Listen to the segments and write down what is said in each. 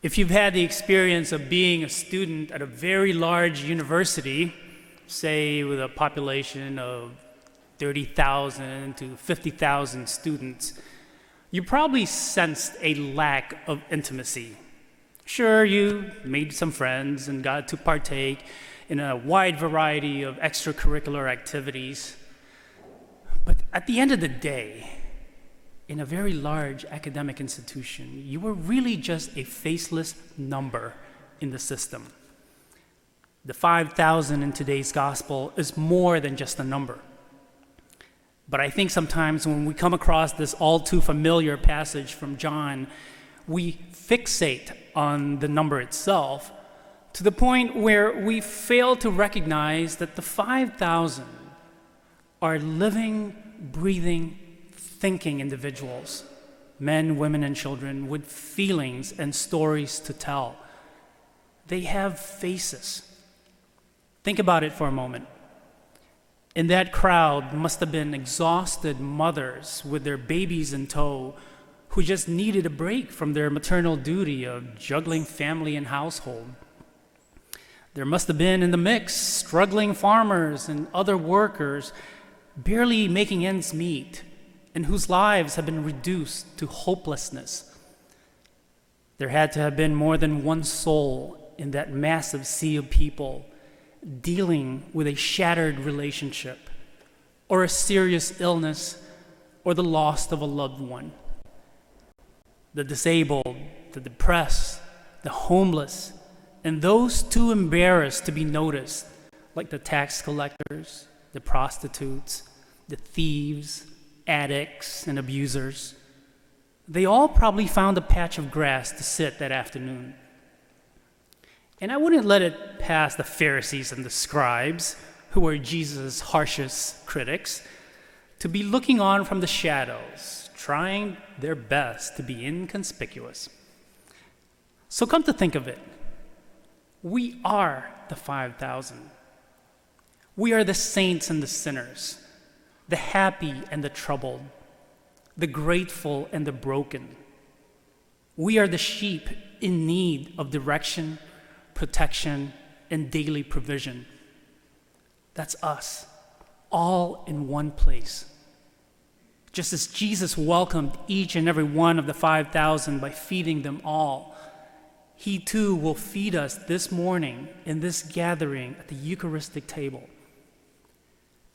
If you've had the experience of being a student at a very large university, say with a population of 30,000 to 50,000 students, you probably sensed a lack of intimacy. Sure, you made some friends and got to partake in a wide variety of extracurricular activities. But at the end of the day, in a very large academic institution, you were really just a faceless number in the system. The 5,000 in today's gospel is more than just a number. But I think sometimes when we come across this all too familiar passage from John, we fixate on the number itself to the point where we fail to recognize that the 5,000 are living, breathing, thinking individuals, men, women, and children with feelings and stories to tell. They have faces. Think about it for a moment. In that crowd must have been exhausted mothers with their babies in tow who just needed a break from their maternal duty of juggling family and household. There must have been in the mix struggling farmers and other workers barely making ends meet and whose lives have been reduced to hopelessness. There had to have been more than one soul in that massive sea of people dealing with a shattered relationship or a serious illness or the loss of a loved one. The disabled, the depressed, the homeless, and those too embarrassed to be noticed, like the tax collectors, the prostitutes, the thieves, addicts, and abusers. They all probably found a patch of grass to sit that afternoon. And I wouldn't let it pass the Pharisees and the scribes, who were Jesus' harshest critics, to be looking on from the shadows, trying their best to be inconspicuous. So come to think of it, we are the 5,000. We are the saints and the sinners, the happy and the troubled, the grateful and the broken. We are the sheep in need of direction, protection, and daily provision. That's us, all in one place. Just as Jesus welcomed each and every one of the 5,000 by feeding them all, He too will feed us this morning in this gathering at the Eucharistic table.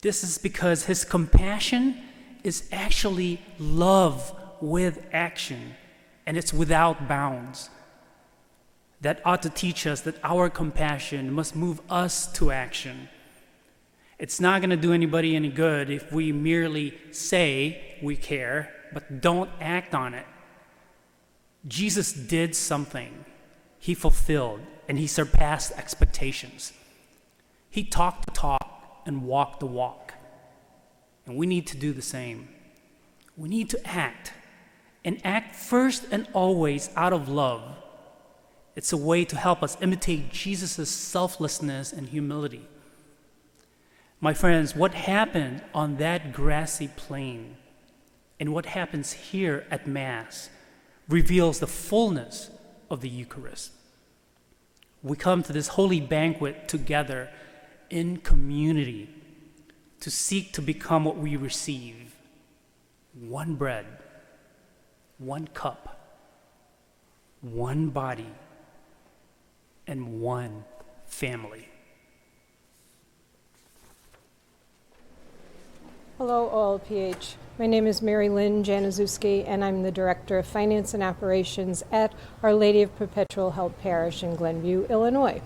This is because His compassion is actually love with action, and it's without bounds. That ought to teach us that our compassion must move us to action. It's not going to do anybody any good if we merely say we care, but don't act on it. Jesus did something. He fulfilled, and He surpassed expectations. He talked the talk and walk the walk. And we need to do the same. We need to act, and act first and always out of love. It's a way to help us imitate Jesus' selflessness and humility. My friends, what happened on that grassy plain and what happens here at Mass reveals the fullness of the Eucharist. We come to this holy banquet together in community to seek to become what we receive: one bread, one cup, one body, and one family. Hello, OLPH. My name is Mary Lynn Januszewski, and I'm the Director of Finance and Operations at Our Lady of Perpetual Help Parish in Glenview, Illinois.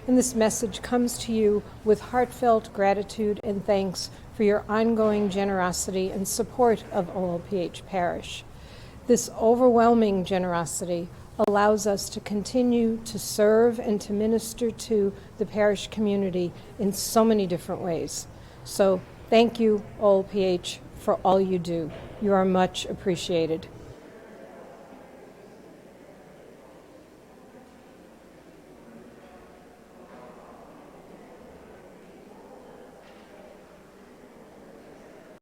And this message comes to you with heartfelt gratitude and thanks for your ongoing generosity and support of OLPH Parish. This overwhelming generosity allows us to continue to serve and to minister to the parish community in so many different ways. So thank you, OLPH, for all you do. You are much appreciated.